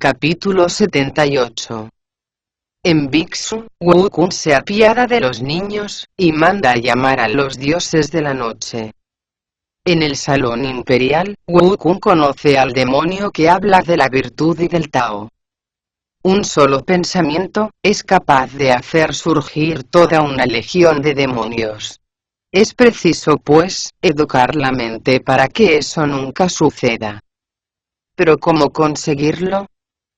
Capítulo 78. En Biksu, Wukong se apiada de los niños, y manda a llamar a los dioses de la noche. En el salón imperial, Wukong conoce al demonio que habla de la virtud y del Tao. Un solo pensamiento es capaz de hacer surgir toda una legión de demonios. Es preciso, pues, educar la mente para que eso nunca suceda. ¿Pero cómo conseguirlo?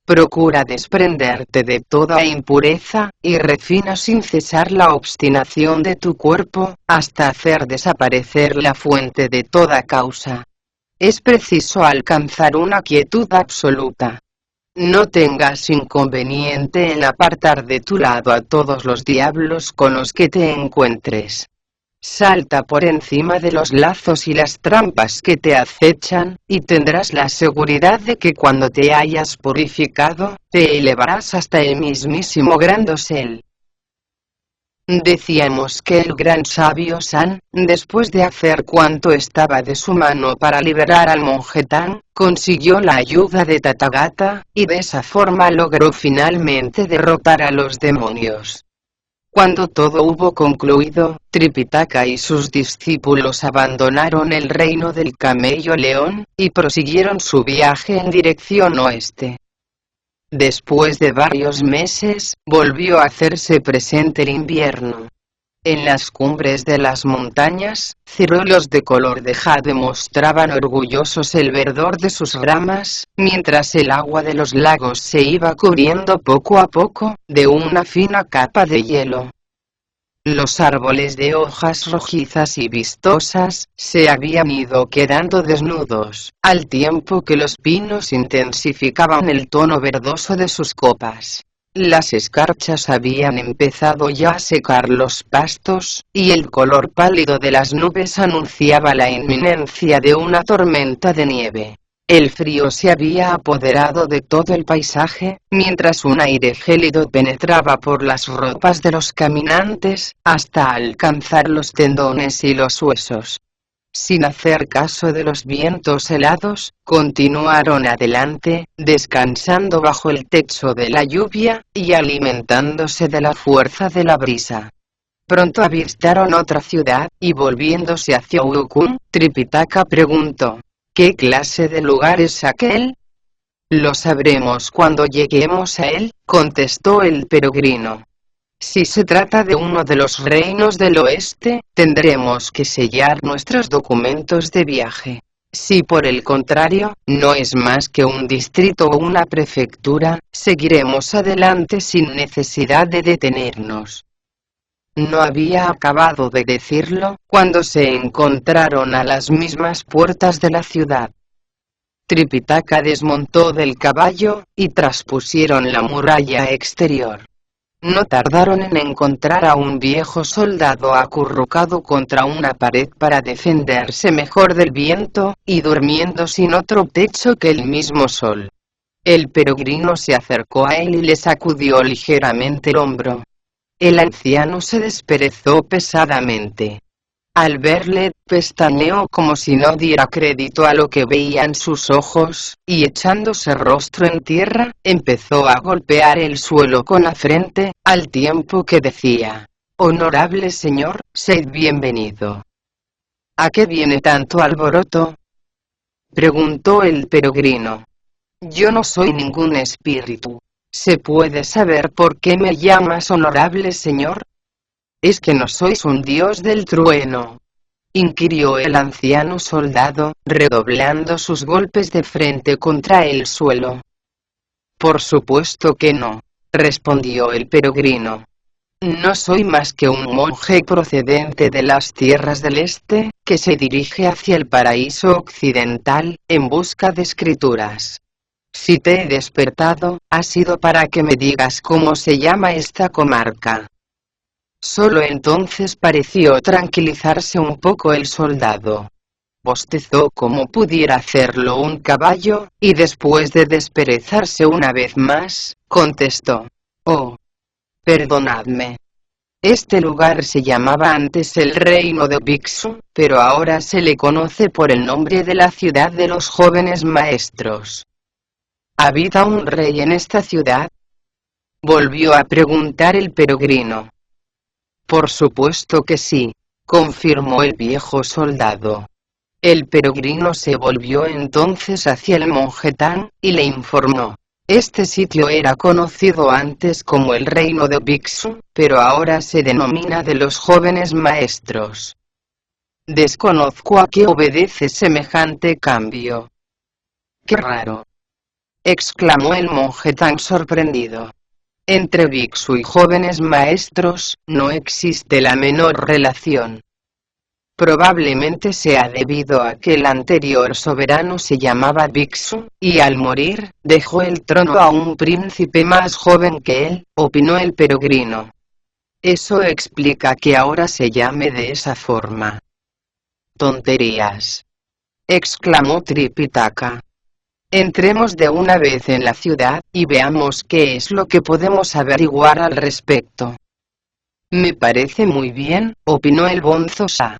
Procura desprenderte de toda impureza, y refina sin cesar la obstinación de tu cuerpo, hasta hacer desaparecer la fuente de toda causa. Es preciso alcanzar una quietud absoluta. No tengas inconveniente en apartar de tu lado a todos los diablos con los que te encuentres. Salta por encima de los lazos y las trampas que te acechan, y tendrás la seguridad de que cuando te hayas purificado, te elevarás hasta el mismísimo gran dosel. Decíamos que el gran sabio San, después de hacer cuanto estaba de su mano para liberar al monje Tang, consiguió la ayuda de Tathagata, y de esa forma logró finalmente derrotar a los demonios. Cuando todo hubo concluido, Tripitaka y sus discípulos abandonaron el reino del camello león, y prosiguieron su viaje en dirección oeste. Después de varios meses, volvió a hacerse presente el invierno. En las cumbres de las montañas, ciruelos de color de jade mostraban orgullosos el verdor de sus ramas, mientras el agua de los lagos se iba cubriendo poco a poco, de una fina capa de hielo. Los árboles de hojas rojizas y vistosas, se habían ido quedando desnudos, al tiempo que los pinos intensificaban el tono verdoso de sus copas. Las escarchas habían empezado ya a secar los pastos, y el color pálido de las nubes anunciaba la inminencia de una tormenta de nieve. El frío se había apoderado de todo el paisaje, mientras un aire gélido penetraba por las ropas de los caminantes, hasta alcanzar los tendones y los huesos. Sin hacer caso de los vientos helados, continuaron adelante, descansando bajo el techo de la lluvia, y alimentándose de la fuerza de la brisa. Pronto avistaron otra ciudad, y volviéndose hacia Wukong, Tripitaka preguntó: ¿qué clase de lugar es aquel? Lo sabremos cuando lleguemos a él, contestó el peregrino. Si se trata de uno de los reinos del oeste, tendremos que sellar nuestros documentos de viaje. Si por el contrario, no es más que un distrito o una prefectura, seguiremos adelante sin necesidad de detenernos. No había acabado de decirlo, cuando se encontraron a las mismas puertas de la ciudad. Tripitaka desmontó del caballo, y traspusieron la muralla exterior. No tardaron en encontrar a un viejo soldado acurrucado contra una pared para defenderse mejor del viento, y durmiendo sin otro techo que el mismo sol. El peregrino se acercó a él y le sacudió ligeramente el hombro. El anciano se desperezó pesadamente. Al verle, pestañeó como si no diera crédito a lo que veían sus ojos, y echándose rostro en tierra, empezó a golpear el suelo con la frente, al tiempo que decía: «Honorable señor, sed bienvenido». «¿A qué viene tanto alboroto?», preguntó el peregrino. «Yo no soy ningún espíritu. ¿Se puede saber por qué me llamas honorable señor?» «¿Es que no sois un dios del trueno?», inquirió el anciano soldado, redoblando sus golpes de frente contra el suelo. «Por supuesto que no», respondió el peregrino. «No soy más que un monje procedente de las tierras del este, que se dirige hacia el paraíso occidental, en busca de escrituras. Si te he despertado, ha sido para que me digas cómo se llama esta comarca». Solo entonces pareció tranquilizarse un poco el soldado. Bostezó como pudiera hacerlo un caballo, y después de desperezarse una vez más, contestó: «Oh, perdonadme. Este lugar se llamaba antes el reino de Biksu, pero ahora se le conoce por el nombre de la ciudad de los jóvenes maestros». ¿Habita un rey en esta ciudad? Volvió a preguntar el peregrino. Por supuesto que sí, confirmó el viejo soldado. El peregrino se volvió entonces hacia el monje Tang, y le informó. Este sitio era conocido antes como el reino de Bixu, pero ahora se denomina de los jóvenes maestros. Desconozco a qué obedece semejante cambio. ¡Qué raro!, exclamó el monje Tang sorprendido. Entre Bixu y jóvenes maestros, no existe la menor relación. Probablemente sea debido a que el anterior soberano se llamaba Bixu, y al morir, dejó el trono a un príncipe más joven que él, opinó el peregrino. Eso explica que ahora se llame de esa forma. Tonterías, exclamó Tripitaka. Entremos de una vez en la ciudad, y veamos qué es lo que podemos averiguar al respecto. Me parece muy bien, opinó el Bonzo Sa.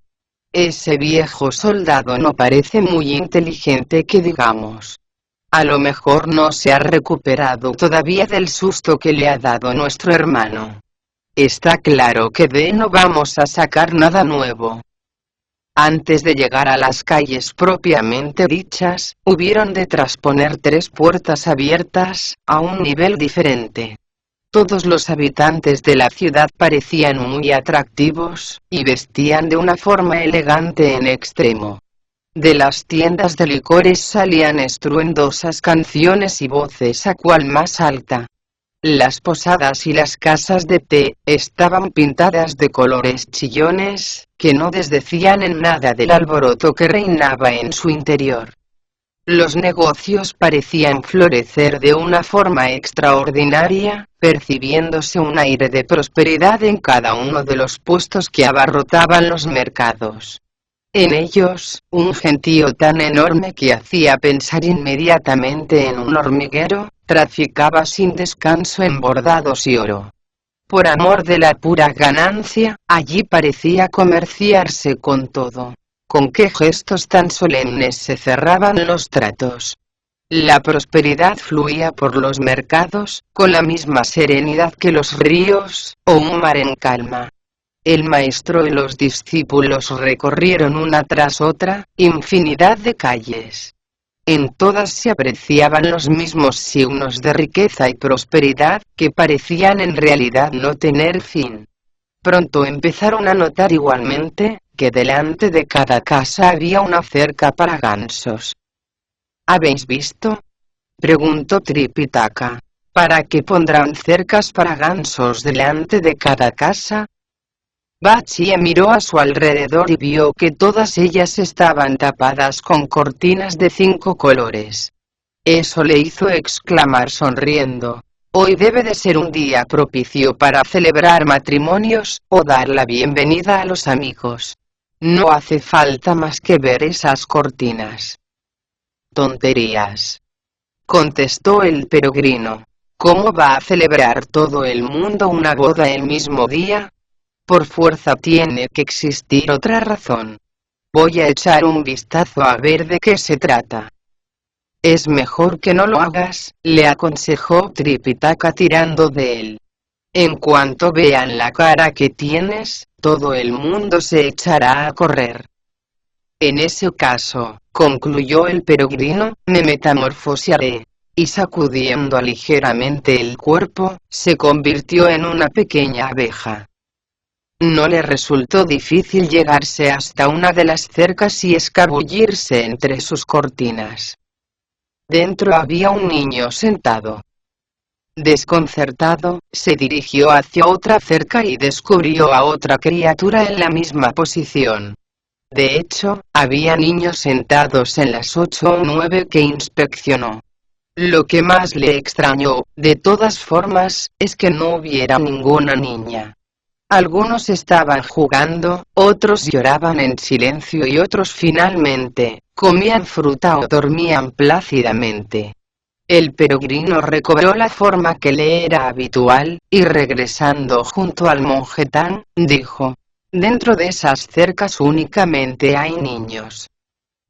Ese viejo soldado no parece muy inteligente que digamos. A lo mejor no se ha recuperado todavía del susto que le ha dado nuestro hermano. Está claro que de él no vamos a sacar nada nuevo. Antes de llegar a las calles propiamente dichas, hubieron de trasponer 3 puertas abiertas, a un nivel diferente. Todos los habitantes de la ciudad parecían muy atractivos, y vestían de una forma elegante en extremo. De las tiendas de licores salían estruendosas canciones y voces a cual más alta. Las posadas y las casas de té, estaban pintadas de colores chillones, que no desdecían en nada del alboroto que reinaba en su interior. Los negocios parecían florecer de una forma extraordinaria, percibiéndose un aire de prosperidad en cada uno de los puestos que abarrotaban los mercados. En ellos, un gentío tan enorme que hacía pensar inmediatamente en un hormiguero, traficaba sin descanso en bordados y oro. Por amor de la pura ganancia, allí parecía comerciarse con todo. Con qué gestos tan solemnes se cerraban los tratos. La prosperidad fluía por los mercados, con la misma serenidad que los ríos, o un mar en calma. El maestro y los discípulos recorrieron una tras otra, infinidad de calles. En todas se apreciaban los mismos signos de riqueza y prosperidad, que parecían en realidad no tener fin. Pronto empezaron a notar igualmente, que delante de cada casa había una cerca para gansos. ¿Habéis visto?, preguntó Tripitaka. ¿Para qué pondrán cercas para gansos delante de cada casa? Bachie miró a su alrededor y vio que todas ellas estaban tapadas con cortinas de 5 colores. Eso le hizo exclamar sonriendo. Hoy debe de ser un día propicio para celebrar matrimonios, o dar la bienvenida a los amigos. No hace falta más que ver esas cortinas. Tonterías, contestó el peregrino. ¿Cómo va a celebrar todo el mundo una boda el mismo día? Por fuerza tiene que existir otra razón. Voy a echar un vistazo a ver de qué se trata. Es mejor que no lo hagas, le aconsejó Tripitaka tirando de él. En cuanto vean la cara que tienes, todo el mundo se echará a correr. En ese caso, concluyó el peregrino, me metamorfosearé. Y sacudiendo ligeramente el cuerpo, se convirtió en una pequeña abeja. No le resultó difícil llegarse hasta una de las cercas y escabullirse entre sus cortinas. Dentro había un niño sentado. Desconcertado, se dirigió hacia otra cerca y descubrió a otra criatura en la misma posición. De hecho, había niños sentados en las 8 o 9 que inspeccionó. Lo que más le extrañó, de todas formas, es que no hubiera ninguna niña. Algunos estaban jugando, otros lloraban en silencio y otros finalmente, comían fruta o dormían plácidamente. El peregrino recobró la forma que le era habitual, y regresando junto al monje Tang, dijo, dentro de esas cercas únicamente hay niños.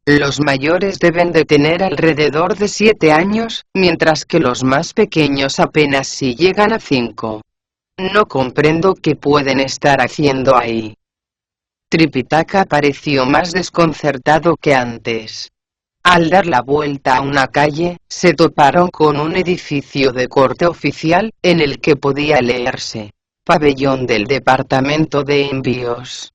Los mayores deben de tener alrededor de 7 años, mientras que los más pequeños apenas si llegan a 5. No comprendo qué pueden estar haciendo ahí. Tripitaka pareció más desconcertado que antes. Al dar la vuelta a una calle, se toparon con un edificio de corte oficial, en el que podía leerse: Pabellón del Departamento de Envíos.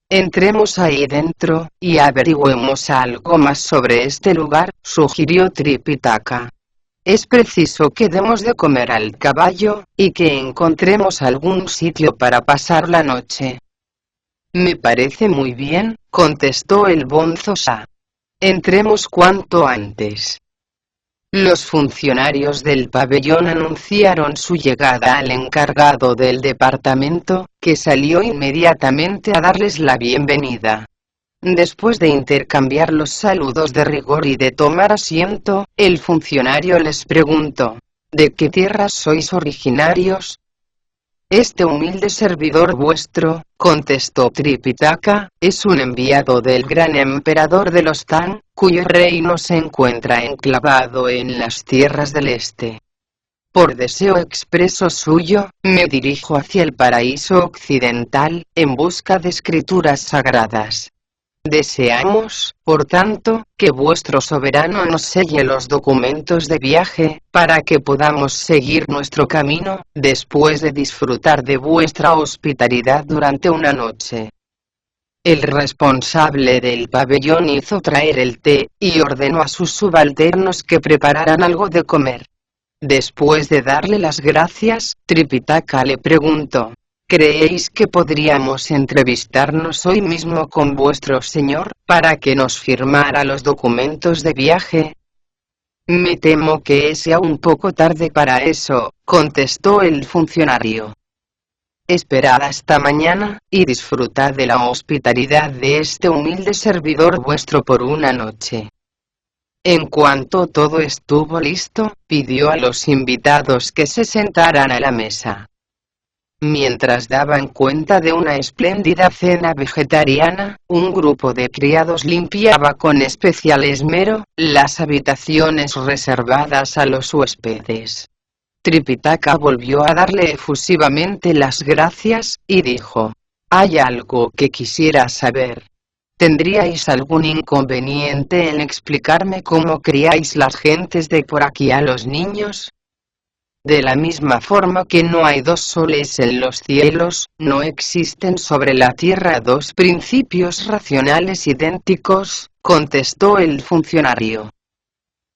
Entremos ahí dentro, y averigüemos algo más sobre este lugar, sugirió Tripitaka. Es preciso que demos de comer al caballo, y que encontremos algún sitio para pasar la noche. Me parece muy bien, contestó el bonzo Sa. Entremos cuanto antes. Los funcionarios del pabellón anunciaron su llegada al encargado del departamento, que salió inmediatamente a darles la bienvenida. Después de intercambiar los saludos de rigor y de tomar asiento, el funcionario les preguntó: ¿de qué tierras sois originarios? Este humilde servidor vuestro, contestó Tripitaka, es un enviado del gran emperador de los Tang, cuyo reino se encuentra enclavado en las tierras del este. Por deseo expreso suyo, me dirijo hacia el paraíso occidental, en busca de escrituras sagradas. Deseamos, por tanto, que vuestro soberano nos selle los documentos de viaje, para que podamos seguir nuestro camino, después de disfrutar de vuestra hospitalidad durante una noche. El responsable del pabellón hizo traer el té, y ordenó a sus subalternos que prepararan algo de comer. Después de darle las gracias, Tripitaka le preguntó: ¿creéis que podríamos entrevistarnos hoy mismo con vuestro señor, para que nos firmara los documentos de viaje? Me temo que es ya un poco tarde para eso, contestó el funcionario. Esperad hasta mañana, y disfrutad de la hospitalidad de este humilde servidor vuestro por una noche. En cuanto todo estuvo listo, pidió a los invitados que se sentaran a la mesa. Mientras daban cuenta de una espléndida cena vegetariana, un grupo de criados limpiaba con especial esmero las habitaciones reservadas a los huéspedes. Tripitaka volvió a darle efusivamente las gracias, y dijo: «Hay algo que quisiera saber. ¿Tendríais algún inconveniente en explicarme cómo criáis las gentes de por aquí a los niños? De la misma forma que no hay dos soles en los cielos, no existen sobre la tierra dos principios racionales idénticos», contestó el funcionario.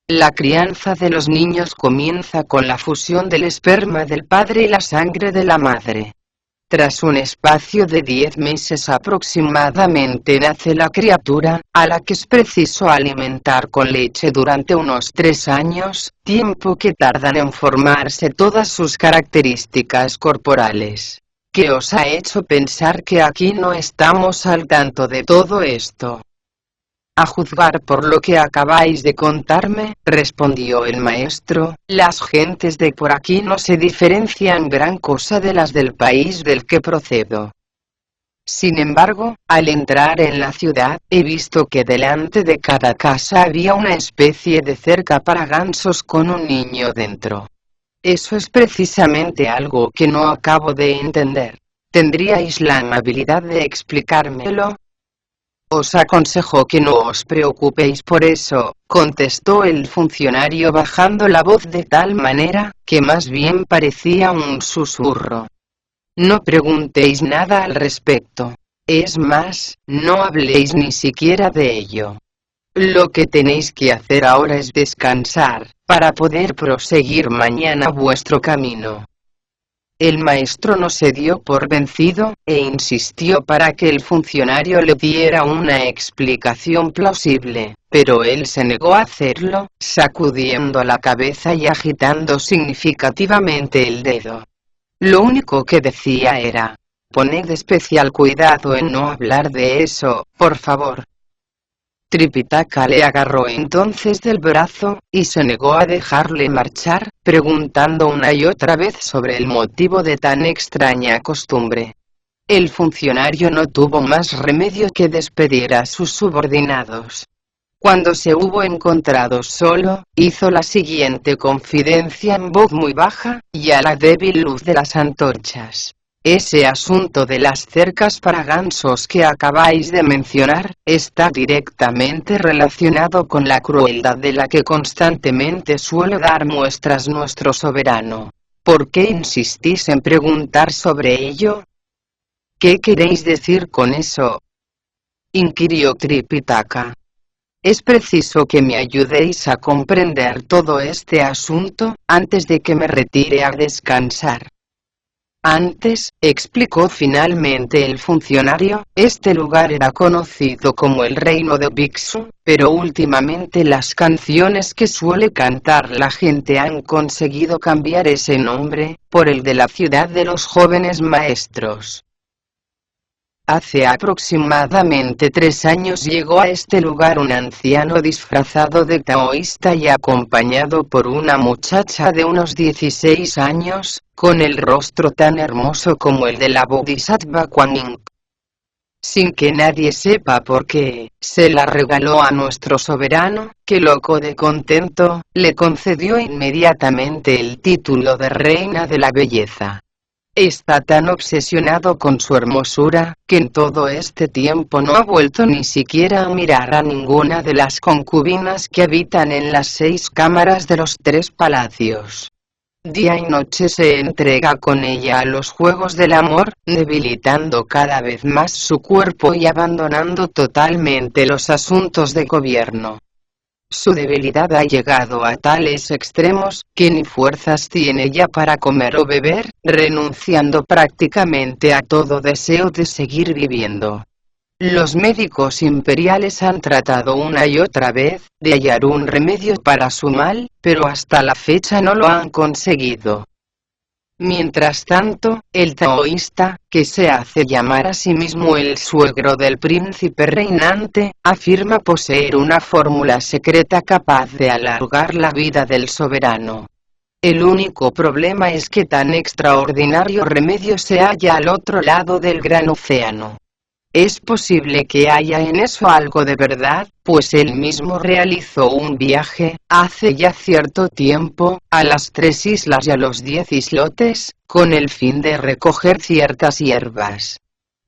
La crianza de los niños comienza con la fusión del esperma del padre y la sangre de la madre. Tras un espacio de 10 meses aproximadamente nace la criatura, a la que es preciso alimentar con leche durante unos 3 años, tiempo que tardan en formarse todas sus características corporales. ¿Qué os ha hecho pensar que aquí no estamos al tanto de todo esto? A juzgar por lo que acabáis de contarme, respondió el maestro, las gentes de por aquí no se diferencian gran cosa de las del país del que procedo. Sin embargo, al entrar en la ciudad, he visto que delante de cada casa había una especie de cerca para gansos con un niño dentro. Eso es precisamente algo que no acabo de entender. ¿Tendríais la amabilidad de explicármelo? Os aconsejo que no os preocupéis por eso, contestó el funcionario bajando la voz de tal manera, que más bien parecía un susurro. No preguntéis nada al respecto. Es más, no habléis ni siquiera de ello. Lo que tenéis que hacer ahora es descansar, para poder proseguir mañana vuestro camino. El maestro no se dio por vencido, e insistió para que el funcionario le diera una explicación plausible, pero él se negó a hacerlo, sacudiendo la cabeza y agitando significativamente el dedo. Lo único que decía era: «Poned especial cuidado en no hablar de eso, por favor». Tripitaka le agarró entonces del brazo, y se negó a dejarle marchar, preguntando una y otra vez sobre el motivo de tan extraña costumbre. El funcionario no tuvo más remedio que despedir a sus subordinados. Cuando se hubo encontrado solo, hizo la siguiente confidencia en voz muy baja, y a la débil luz de las antorchas. Ese asunto de las cercas para gansos que acabáis de mencionar, está directamente relacionado con la crueldad de la que constantemente suele dar muestras nuestro soberano. ¿Por qué insistís en preguntar sobre ello? ¿Qué queréis decir con eso?, inquirió Tripitaka. Es preciso que me ayudéis a comprender todo este asunto, antes de que me retire a descansar. Antes, explicó finalmente el funcionario, este lugar era conocido como el Reino de Biksu, pero últimamente las canciones que suele cantar la gente han conseguido cambiar ese nombre, por el de la ciudad de los jóvenes maestros. Hace aproximadamente 3 años llegó a este lugar un anciano disfrazado de taoísta y acompañado por una muchacha de unos 16 años, con el rostro tan hermoso como el de la Bodhisattva Kuan Yin. Sin que nadie sepa por qué, se la regaló a nuestro soberano, que loco de contento, le concedió inmediatamente el título de reina de la belleza. Está tan obsesionado con su hermosura, que en todo este tiempo no ha vuelto ni siquiera a mirar a ninguna de las concubinas que habitan en las 6 cámaras de los 3 palacios. Día y noche se entrega con ella a los juegos del amor, debilitando cada vez más su cuerpo y abandonando totalmente los asuntos de gobierno. Su debilidad ha llegado a tales extremos, que ni fuerzas tiene ya para comer o beber, renunciando prácticamente a todo deseo de seguir viviendo. Los médicos imperiales han tratado una y otra vez, de hallar un remedio para su mal, pero hasta la fecha no lo han conseguido. Mientras tanto, el taoísta, que se hace llamar a sí mismo el suegro del príncipe reinante, afirma poseer una fórmula secreta capaz de alargar la vida del soberano. El único problema es que tan extraordinario remedio se halla al otro lado del gran océano. Es posible que haya en eso algo de verdad, pues él mismo realizó un viaje, hace ya cierto tiempo, a las 3 islas y a los 10 islotes, con el fin de recoger ciertas hierbas.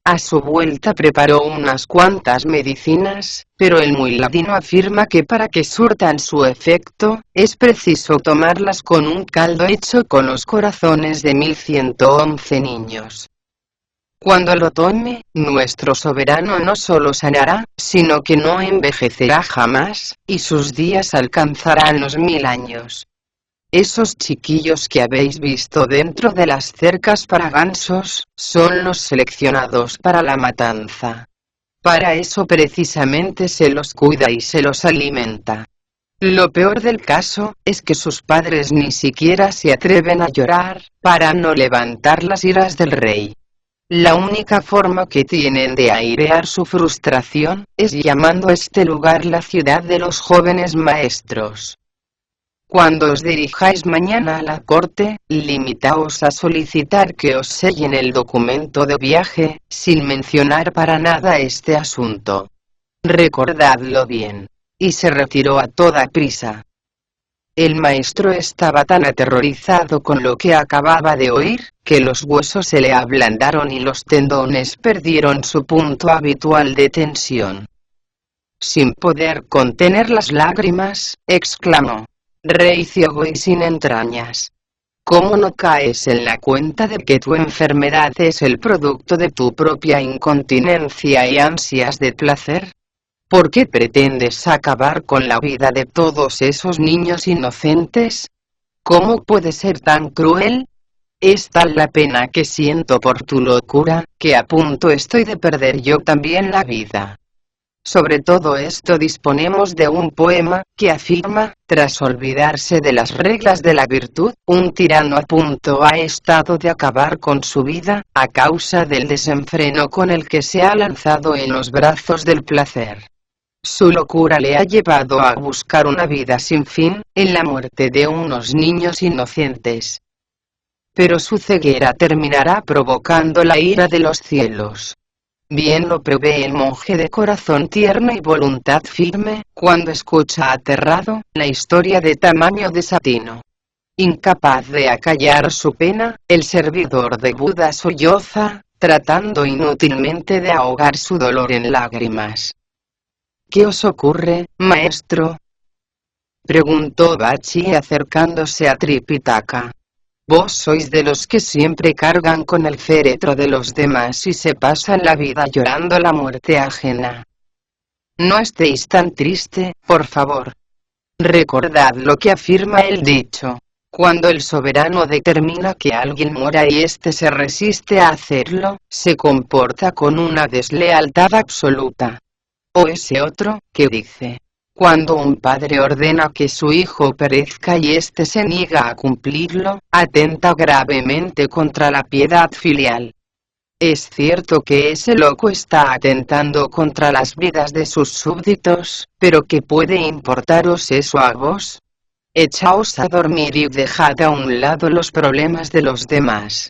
A su vuelta preparó unas cuantas medicinas, pero el muy ladino afirma que para que surtan su efecto, es preciso tomarlas con un caldo hecho con los corazones de 1111 niños. Cuando lo tome, nuestro soberano no solo sanará, sino que no envejecerá jamás, y sus días alcanzarán los 1000 años. Esos chiquillos que habéis visto dentro de las cercas para gansos, son los seleccionados para la matanza. Para eso precisamente se los cuida y se los alimenta. Lo peor del caso, es que sus padres ni siquiera se atreven a llorar, para no levantar las iras del rey. La única forma que tienen de airear su frustración, es llamando a este lugar la ciudad de los jóvenes maestros. Cuando os dirijáis mañana a la corte, limitaos a solicitar que os sellen el documento de viaje, sin mencionar para nada este asunto. Recordadlo bien. Y se retiró a toda prisa. El maestro estaba tan aterrorizado con lo que acababa de oír, que los huesos se le ablandaron y los tendones perdieron su punto habitual de tensión. Sin poder contener las lágrimas, exclamó: «Rey ciego y sin entrañas, ¿cómo no caes en la cuenta de que tu enfermedad es el producto de tu propia incontinencia y ansias de placer? ¿Por qué pretendes acabar con la vida de todos esos niños inocentes? ¿Cómo puedes ser tan cruel? Es tal la pena que siento por tu locura, que a punto estoy de perder yo también la vida». Sobre todo esto disponemos de un poema, que afirma, tras olvidarse de las reglas de la virtud, un tirano a punto ha estado de acabar con su vida, a causa del desenfreno con el que se ha lanzado en los brazos del placer. Su locura le ha llevado a buscar una vida sin fin, en la muerte de unos niños inocentes. Pero su ceguera terminará provocando la ira de los cielos. Bien lo prevé el monje de corazón tierno y voluntad firme, cuando escucha aterrado la historia de tamaño desatino. Incapaz de acallar su pena, el servidor de Buda solloza, tratando inútilmente de ahogar su dolor en lágrimas. ¿Qué os ocurre, maestro?, preguntó Bachi acercándose a Tripitaka. Vos sois de los que siempre cargan con el féretro de los demás y se pasan la vida llorando la muerte ajena. No estéis tan triste, por favor. Recordad lo que afirma el dicho. Cuando el soberano determina que alguien muera y éste se resiste a hacerlo, se comporta con una deslealtad absoluta. O ese otro, que dice: cuando un padre ordena que su hijo perezca y éste se niega a cumplirlo, atenta gravemente contra la piedad filial. Es cierto que ese loco está atentando contra las vidas de sus súbditos, pero ¿qué puede importaros eso a vos? Echaos a dormir y dejad a un lado los problemas de los demás.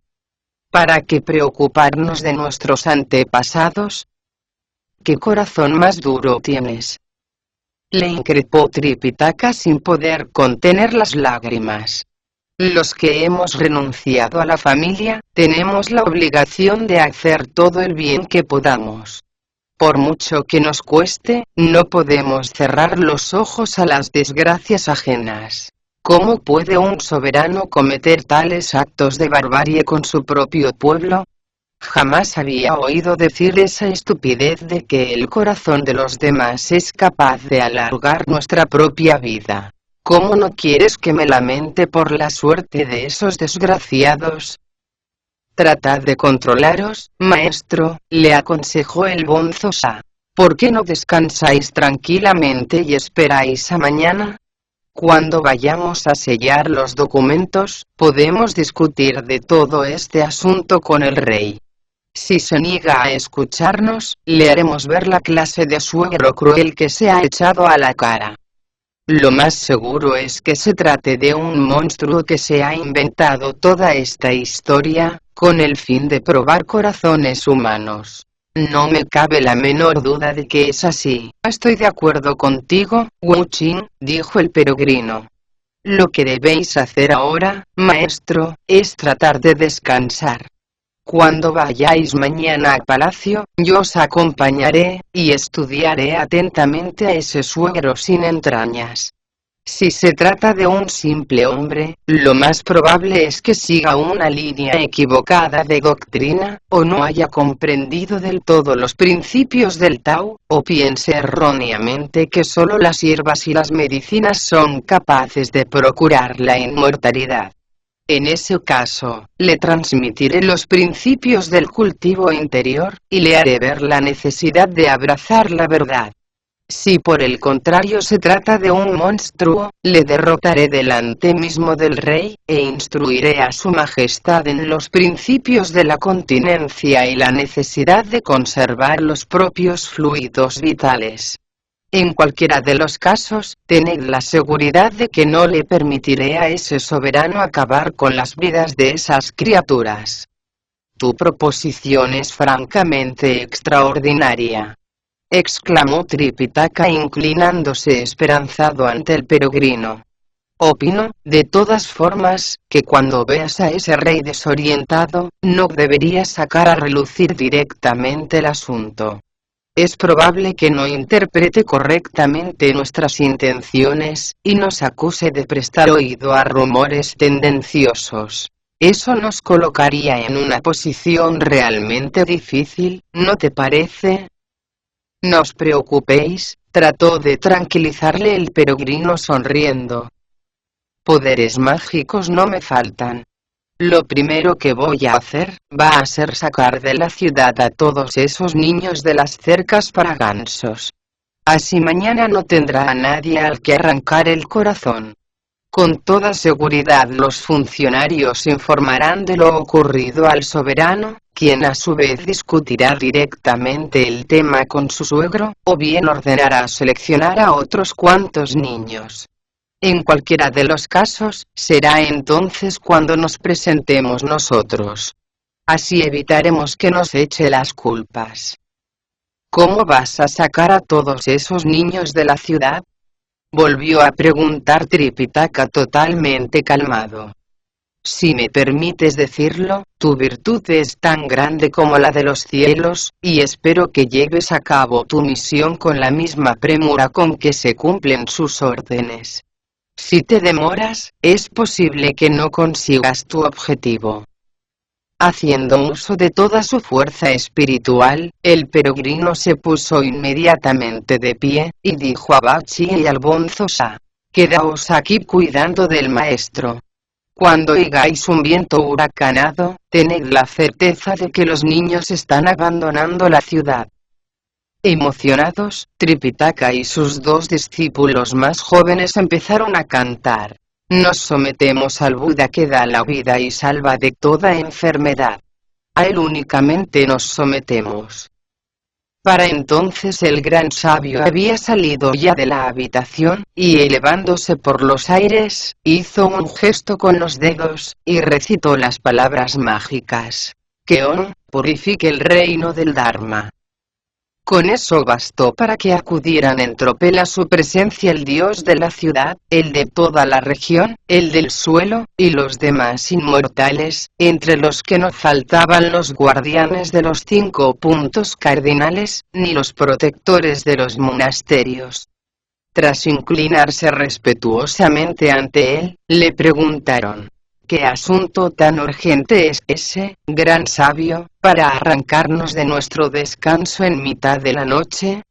¿Para qué preocuparnos de nuestros antepasados? ¿Qué corazón más duro tienes?, le increpó Tripitaka sin poder contener las lágrimas. Los que hemos renunciado a la familia, tenemos la obligación de hacer todo el bien que podamos. Por mucho que nos cueste, no podemos cerrar los ojos a las desgracias ajenas. ¿Cómo puede un soberano cometer tales actos de barbarie con su propio pueblo? Jamás había oído decir esa estupidez de que el corazón de los demás es capaz de alargar nuestra propia vida. ¿Cómo no quieres que me lamente por la suerte de esos desgraciados? Tratad de controlaros, maestro, le aconsejó el bonzo Sa. ¿Por qué no descansáis tranquilamente y esperáis a mañana? Cuando vayamos a sellar los documentos, podemos discutir de todo este asunto con el rey. Si se niega a escucharnos, le haremos ver la clase de suegro cruel que se ha echado a la cara. Lo más seguro es que se trate de un monstruo que se ha inventado toda esta historia, con el fin de probar corazones humanos. No me cabe la menor duda de que es así. Estoy de acuerdo contigo, Wu Qin, dijo el peregrino. Lo que debéis hacer ahora, maestro, es tratar de descansar. Cuando vayáis mañana al palacio, yo os acompañaré, y estudiaré atentamente a ese suegro sin entrañas. Si se trata de un simple hombre, lo más probable es que siga una línea equivocada de doctrina, o no haya comprendido del todo los principios del Tao, o piense erróneamente que solo las hierbas y las medicinas son capaces de procurar la inmortalidad. En ese caso, le transmitiré los principios del cultivo interior, y le haré ver la necesidad de abrazar la verdad. Si por el contrario se trata de un monstruo, le derrotaré delante mismo del rey, e instruiré a su majestad en los principios de la continencia y la necesidad de conservar los propios fluidos vitales. En cualquiera de los casos, tened la seguridad de que no le permitiré a ese soberano acabar con las vidas de esas criaturas. Tu proposición es francamente extraordinaria, exclamó Tripitaka inclinándose esperanzado ante el peregrino. Opino, de todas formas, que cuando veas a ese rey desorientado, no deberías sacar a relucir directamente el asunto. Es probable que no interprete correctamente nuestras intenciones, y nos acuse de prestar oído a rumores tendenciosos. Eso nos colocaría en una posición realmente difícil, ¿no te parece? No os preocupéis, trató de tranquilizarle el peregrino sonriendo. Poderes mágicos no me faltan. Lo primero que voy a hacer, va a ser sacar de la ciudad a todos esos niños de las cercas para gansos. Así mañana no tendrá a nadie al que arrancar el corazón. Con toda seguridad los funcionarios informarán de lo ocurrido al soberano, quien a su vez discutirá directamente el tema con su suegro, o bien ordenará seleccionar a otros cuantos niños. En cualquiera de los casos, será entonces cuando nos presentemos nosotros. Así evitaremos que nos eche las culpas. ¿Cómo vas a sacar a todos esos niños de la ciudad? Volvió a preguntar Tripitaka totalmente calmado. Si me permites decirlo, tu virtud es tan grande como la de los cielos, y espero que lleves a cabo tu misión con la misma premura con que se cumplen sus órdenes. Si te demoras, es posible que no consigas tu objetivo. Haciendo uso de toda su fuerza espiritual, el peregrino se puso inmediatamente de pie, y dijo a Bachi y al bonzo Sa: quedaos aquí cuidando del maestro. Cuando oigáis un viento huracanado, tened la certeza de que los niños están abandonando la ciudad. Emocionados, Tripitaka y sus dos discípulos más jóvenes empezaron a cantar. Nos sometemos al Buda que da la vida y salva de toda enfermedad. A él únicamente nos sometemos. Para entonces el gran sabio había salido ya de la habitación, y elevándose por los aires, hizo un gesto con los dedos, y recitó las palabras mágicas. Keon, purifique el reino del Dharma. Con eso bastó para que acudieran en tropel a su presencia el dios de la ciudad, el de toda la región, el del suelo, y los demás inmortales, entre los que no faltaban los guardianes de los 5 puntos cardinales, ni los protectores de los monasterios. Tras inclinarse respetuosamente ante él, le preguntaron: ¿qué asunto tan urgente es ese, gran sabio, para arrancarnos de nuestro descanso en mitad de la noche?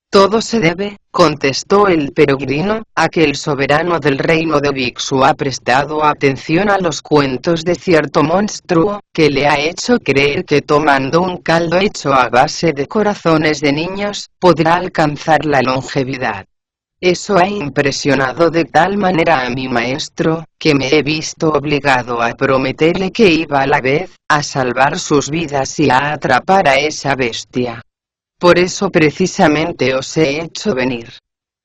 Todo se debe, contestó el peregrino, a que el soberano del reino de Bhiksu ha prestado atención a los cuentos de cierto monstruo, que le ha hecho creer que tomando un caldo hecho a base de corazones de niños, podrá alcanzar la longevidad. Eso ha impresionado de tal manera a mi maestro, que me he visto obligado a prometerle que iba a la vez, a salvar sus vidas y a atrapar a esa bestia. Por eso precisamente os he hecho venir.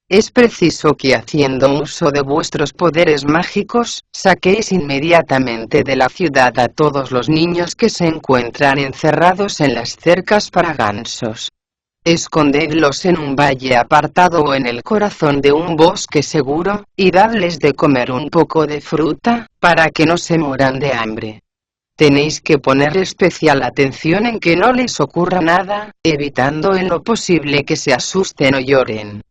Es preciso que haciendo uso de vuestros poderes mágicos, saquéis inmediatamente de la ciudad a todos los niños que se encuentran encerrados en las cercas para gansos. Escondedlos en un valle apartado o en el corazón de un bosque seguro, y dadles de comer un poco de fruta, para que no se mueran de hambre. Tenéis que poner especial atención en que no les ocurra nada, evitando en lo posible que se asusten o lloren.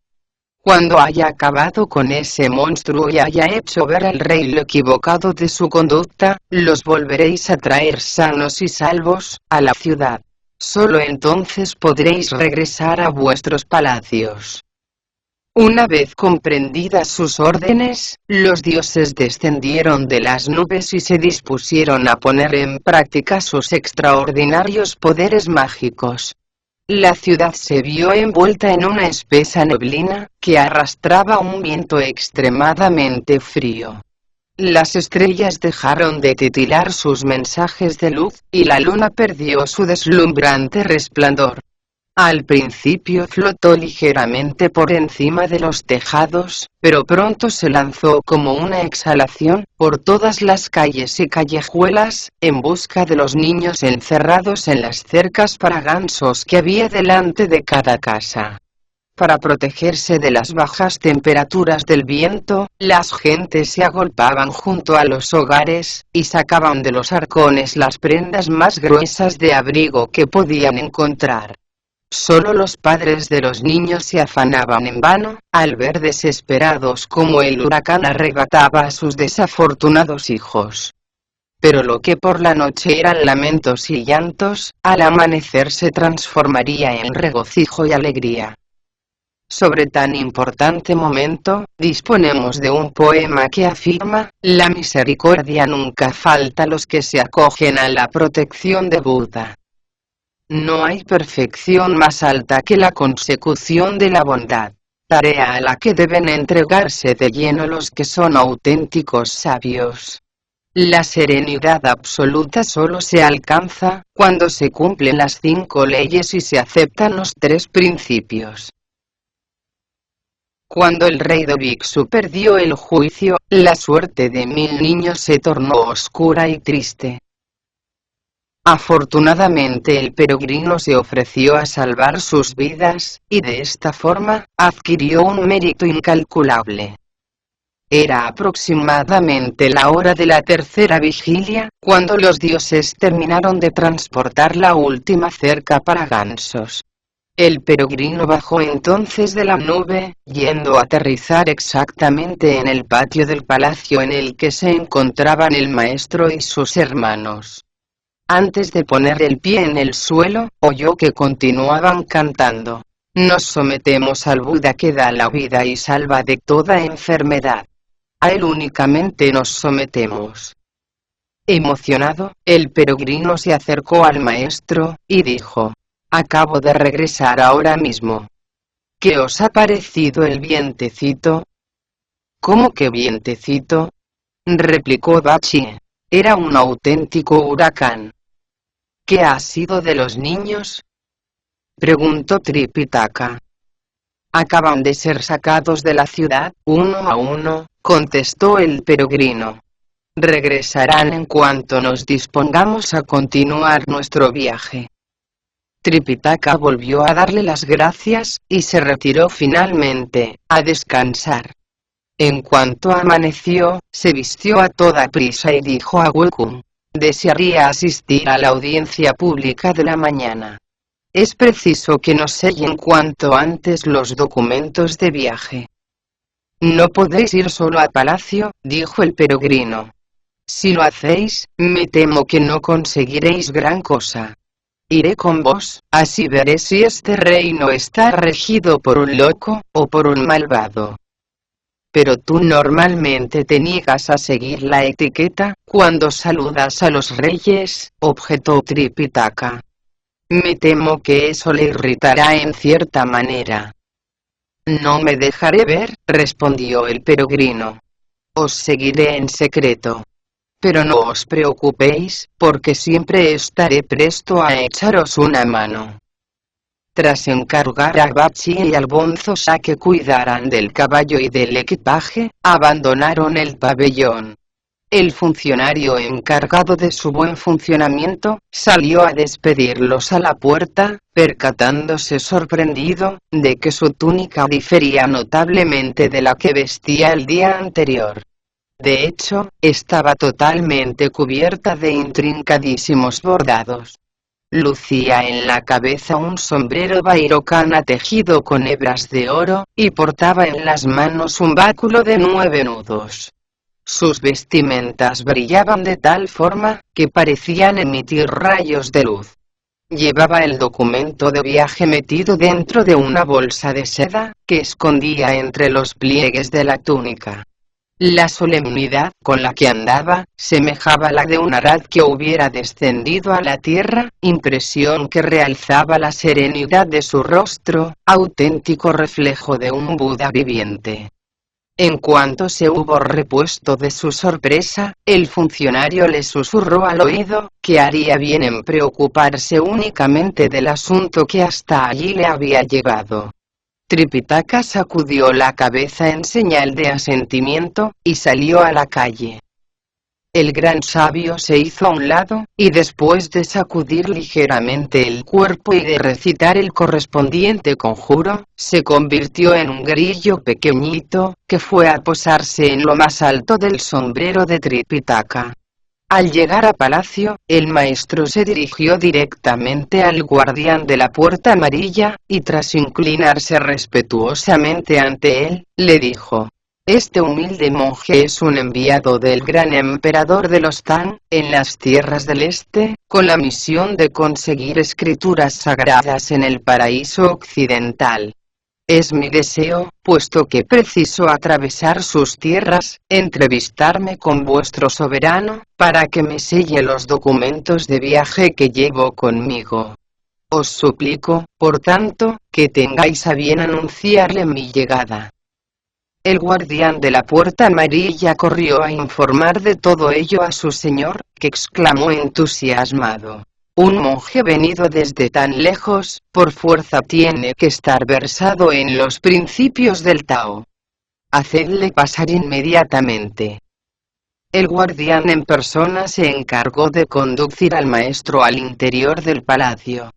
Cuando haya acabado con ese monstruo y haya hecho ver al rey lo equivocado de su conducta, los volveréis a traer sanos y salvos, a la ciudad. Solo entonces podréis regresar a vuestros palacios. Una vez comprendidas sus órdenes, los dioses descendieron de las nubes y se dispusieron a poner en práctica sus extraordinarios poderes mágicos. La ciudad se vio envuelta en una espesa neblina, que arrastraba un viento extremadamente frío. Las estrellas dejaron de titilar sus mensajes de luz, y la luna perdió su deslumbrante resplandor. Al principio flotó ligeramente por encima de los tejados, pero pronto se lanzó como una exhalación, por todas las calles y callejuelas, en busca de los niños encerrados en las cercas para gansos que había delante de cada casa. Para protegerse de las bajas temperaturas del viento, las gentes se agolpaban junto a los hogares, y sacaban de los arcones las prendas más gruesas de abrigo que podían encontrar. Solo los padres de los niños se afanaban en vano, al ver desesperados cómo el huracán arrebataba a sus desafortunados hijos. Pero lo que por la noche eran lamentos y llantos, al amanecer se transformaría en regocijo y alegría. Sobre tan importante momento, disponemos de un poema que afirma: la misericordia nunca falta a los que se acogen a la protección de Buda. No hay perfección más alta que la consecución de la bondad, tarea a la que deben entregarse de lleno los que son auténticos sabios. La serenidad absoluta solo se alcanza cuando se cumplen las 5 leyes y se aceptan los 3 principios. Cuando el rey de Bhiksu perdió el juicio, la suerte de 1000 niños se tornó oscura y triste. Afortunadamente el peregrino se ofreció a salvar sus vidas, y de esta forma, adquirió un mérito incalculable. Era aproximadamente la hora de la tercera vigilia, cuando los dioses terminaron de transportar la última cerca para gansos. El peregrino bajó entonces de la nube, yendo a aterrizar exactamente en el patio del palacio en el que se encontraban el maestro y sus hermanos. Antes de poner el pie en el suelo, oyó que continuaban cantando: nos sometemos al Buda que da la vida y salva de toda enfermedad. A él únicamente nos sometemos. Emocionado, el peregrino se acercó al maestro, y dijo: acabo de regresar ahora mismo. ¿Qué os ha parecido el vientecito? ¿Cómo que vientecito? Replicó Bachi. Era un auténtico huracán. ¿Qué ha sido de los niños? Preguntó Tripitaka. Acaban de ser sacados de la ciudad, uno a uno, contestó el peregrino. Regresarán en cuanto nos dispongamos a continuar nuestro viaje. Tripitaka volvió a darle las gracias, y se retiró finalmente, a descansar. En cuanto amaneció, se vistió a toda prisa y dijo a Wukong: desearía asistir a la audiencia pública de la mañana. Es preciso que nos sellen cuanto antes los documentos de viaje. No podéis ir solo a palacio, dijo el peregrino. Si lo hacéis, me temo que no conseguiréis gran cosa. Iré con vos, así veré si este reino está regido por un loco, o por un malvado. Pero tú normalmente te niegas a seguir la etiqueta, cuando saludas a los reyes, objetó Tripitaka. Me temo que eso le irritará en cierta manera. No me dejaré ver, respondió el peregrino. Os seguiré en secreto. Pero no os preocupéis, porque siempre estaré presto a echaros una mano. Tras encargar a Bachi y al bonzo a que cuidaran del caballo y del equipaje, abandonaron el pabellón. El funcionario encargado de su buen funcionamiento, salió a despedirlos a la puerta, percatándose sorprendido, de que su túnica difería notablemente de la que vestía el día anterior. De hecho, estaba totalmente cubierta de intrincadísimos bordados. Lucía en la cabeza un sombrero bairocana tejido con hebras de oro, y portaba en las manos un báculo de 9 nudos. Sus vestimentas brillaban de tal forma, que parecían emitir rayos de luz. Llevaba el documento de viaje metido dentro de una bolsa de seda, que escondía entre los pliegues de la túnica. La solemnidad con la que andaba, semejaba la de un arad que hubiera descendido a la tierra, impresión que realzaba la serenidad de su rostro, auténtico reflejo de un Buda viviente. En cuanto se hubo repuesto de su sorpresa, el funcionario le susurró al oído, que haría bien en preocuparse únicamente del asunto que hasta allí le había llevado. Tripitaka sacudió la cabeza en señal de asentimiento, y salió a la calle. El gran sabio se hizo a un lado, y después de sacudir ligeramente el cuerpo y de recitar el correspondiente conjuro, se convirtió en un grillo pequeñito, que fue a posarse en lo más alto del sombrero de Tripitaka. Al llegar a palacio, el maestro se dirigió directamente al guardián de la puerta amarilla, y tras inclinarse respetuosamente ante él, le dijo: este humilde monje es un enviado del gran emperador de los Tang, en las tierras del este, con la misión de conseguir escrituras sagradas en el paraíso occidental. Es mi deseo, puesto que preciso atravesar sus tierras, entrevistarme con vuestro soberano, para que me selle los documentos de viaje que llevo conmigo. Os suplico, por tanto, que tengáis a bien anunciarle mi llegada. El guardián de la puerta amarilla corrió a informar de todo ello a su señor, que exclamó entusiasmado: un monje venido desde tan lejos, por fuerza tiene que estar versado en los principios del Tao. Hacedle pasar inmediatamente. el guardián en persona se encargó de conducir al maestro al interior del palacio.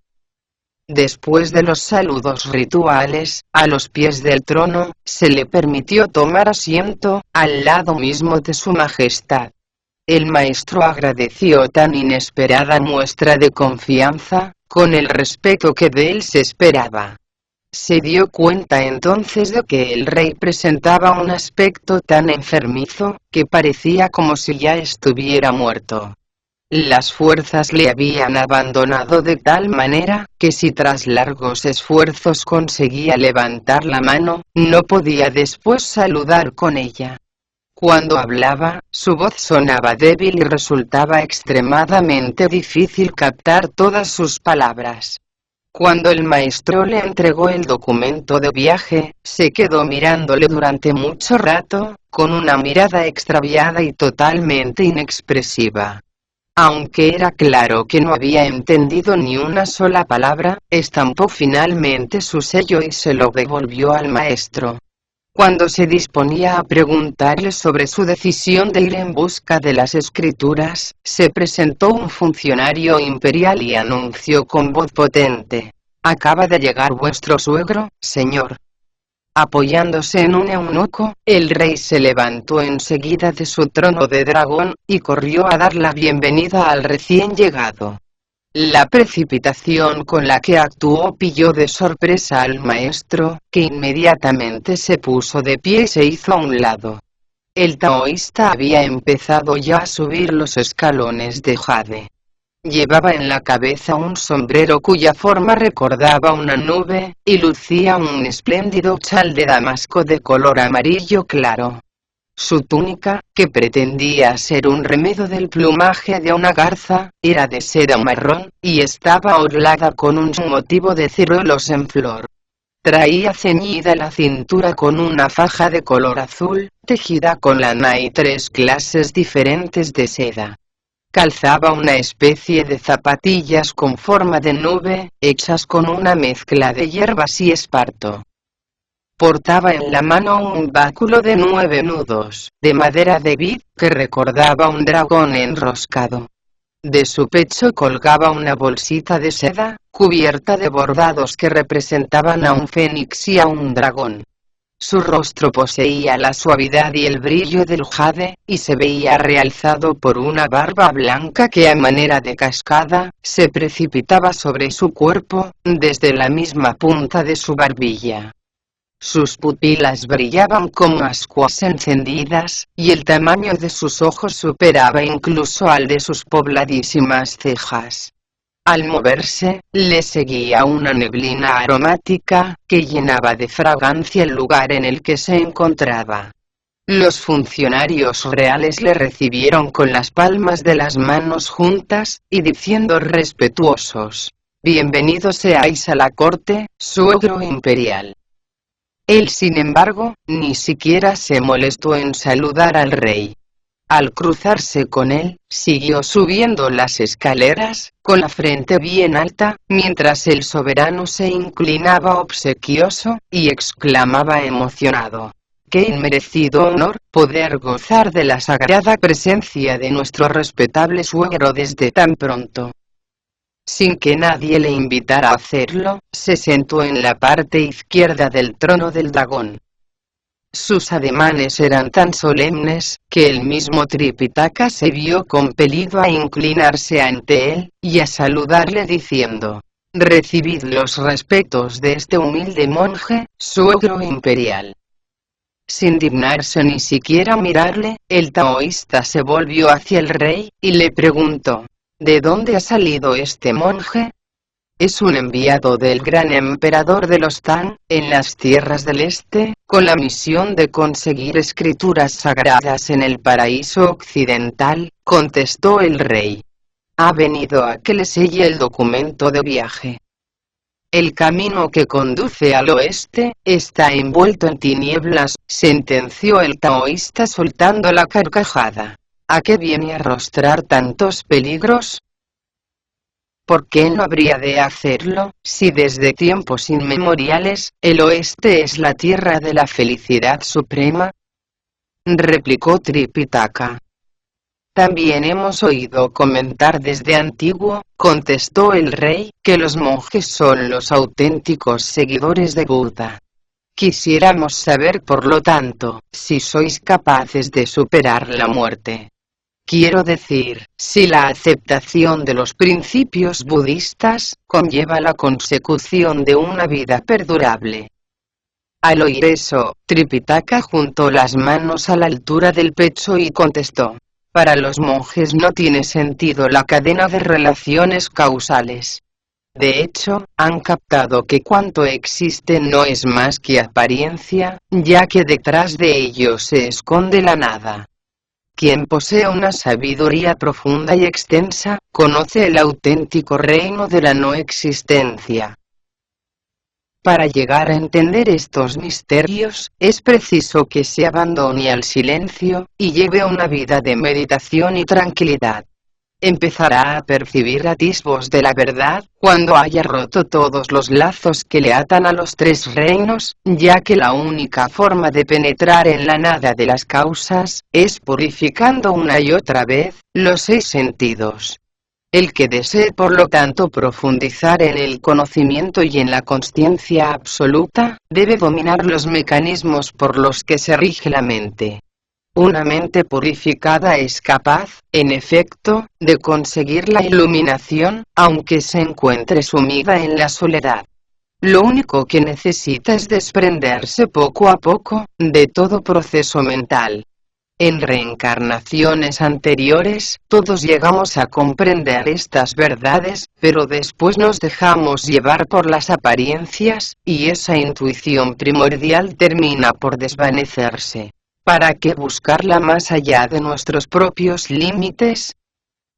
Después de los saludos rituales, a los pies del trono, se le permitió tomar asiento, al lado mismo de su majestad. El maestro agradeció tan inesperada muestra de confianza, con el respeto que de él se esperaba. Se dio cuenta entonces de que el rey presentaba un aspecto tan enfermizo, que parecía como si ya estuviera muerto. Las fuerzas le habían abandonado de tal manera, que si tras largos esfuerzos conseguía levantar la mano, no podía después saludar con ella. Cuando hablaba, su voz sonaba débil y resultaba extremadamente difícil captar todas sus palabras. Cuando el maestro le entregó el documento de viaje, se quedó mirándole durante mucho rato, con una mirada extraviada y totalmente inexpresiva. Aunque era claro que no había entendido ni una sola palabra, estampó finalmente su sello y se lo devolvió al maestro. Cuando se disponía a preguntarle sobre su decisión de ir en busca de las escrituras, se presentó un funcionario imperial y anunció con voz potente: «Acaba de llegar vuestro suegro, señor». Apoyándose en un eunuco, el rey se levantó enseguida de su trono de dragón, y corrió a dar la bienvenida al recién llegado. La precipitación con la que actuó pilló de sorpresa al maestro, que inmediatamente se puso de pie y se hizo a un lado. El taoísta había empezado ya a subir los escalones de jade. Llevaba en la cabeza un sombrero cuya forma recordaba una nube, y lucía un espléndido chal de damasco de color amarillo claro. Su túnica, que pretendía ser un remedo del plumaje de una garza, era de seda marrón, y estaba orlada con un motivo de ciruelos en flor. Traía ceñida la cintura con una faja de color azul, tejida con lana y 3 clases diferentes de seda. Calzaba una especie de zapatillas con forma de nube, hechas con una mezcla de hierbas y esparto. Portaba en la mano un báculo de 9 nudos, de madera de vid, que recordaba un dragón enroscado. De su pecho colgaba una bolsita de seda, cubierta de bordados que representaban a un fénix y a un dragón. Su rostro poseía la suavidad y el brillo del jade, y se veía realzado por una barba blanca que a manera de cascada, se precipitaba sobre su cuerpo, desde la misma punta de su barbilla. Sus pupilas brillaban como ascuas encendidas, y el tamaño de sus ojos superaba incluso al de sus pobladísimas cejas. Al moverse, le seguía una neblina aromática, que llenaba de fragancia el lugar en el que se encontraba. Los funcionarios reales le recibieron con las palmas de las manos juntas, y diciendo respetuosos: «Bienvenidos seáis a la corte, suegro imperial». Él, sin embargo, ni siquiera se molestó en saludar al rey. Al cruzarse con él, siguió subiendo las escaleras, con la frente bien alta, mientras el soberano se inclinaba obsequioso, y exclamaba emocionado: «Qué inmerecido honor, poder gozar de la sagrada presencia de nuestro respetable suegro desde tan pronto». Sin que nadie le invitara a hacerlo, se sentó en la parte izquierda del trono del dragón. Sus ademanes eran tan solemnes, que el mismo Tripitaka se vio compelido a inclinarse ante él, y a saludarle diciendo: «Recibid los respetos de este humilde monje, suegro imperial». Sin dignarse ni siquiera mirarle, el taoísta se volvió hacia el rey, y le preguntó: «¿De dónde ha salido este monje?». «Es un enviado del gran emperador de los Tang, en las tierras del este, con la misión de conseguir escrituras sagradas en el paraíso occidental», contestó el rey. «Ha venido a que le selle el documento de viaje. El camino que conduce al oeste, está envuelto en tinieblas», sentenció el taoísta soltando la carcajada. «¿A qué viene a arrostrar tantos peligros? ¿Por qué no habría de hacerlo, si desde tiempos inmemoriales, el oeste es la tierra de la felicidad suprema?», replicó Tripitaka. También hemos oído comentar desde antiguo, contestó el rey, que los monjes son los auténticos seguidores de Buda. Quisiéramos saber por lo tanto, si sois capaces de superar la muerte. Quiero decir, si la aceptación de los principios budistas conlleva la consecución de una vida perdurable. Al oír eso, Tripitaka juntó las manos a la altura del pecho y contestó: para los monjes no tiene sentido la cadena de relaciones causales. De hecho, han captado que cuanto existe no es más que apariencia, ya que detrás de ello se esconde la nada. Quien posee una sabiduría profunda y extensa, conoce el auténtico reino de la no existencia. Para llegar a entender estos misterios, es preciso que se abandone al silencio, y lleve una vida de meditación y tranquilidad. Empezará a percibir atisbos de la verdad, cuando haya roto todos los lazos que le atan a los tres reinos, ya que la única forma de penetrar en la nada de las causas, es purificando una y otra vez, los 6 sentidos. El que desee por lo tanto profundizar en el conocimiento y en la consciencia absoluta, debe dominar los mecanismos por los que se rige la mente. Una mente purificada es capaz, en efecto, de conseguir la iluminación, aunque se encuentre sumida en la soledad. Lo único que necesita es desprenderse poco a poco, de todo proceso mental. En reencarnaciones anteriores, todos llegamos a comprender estas verdades, pero después nos dejamos llevar por las apariencias, y esa intuición primordial termina por desvanecerse. ¿Para qué buscarla más allá de nuestros propios límites?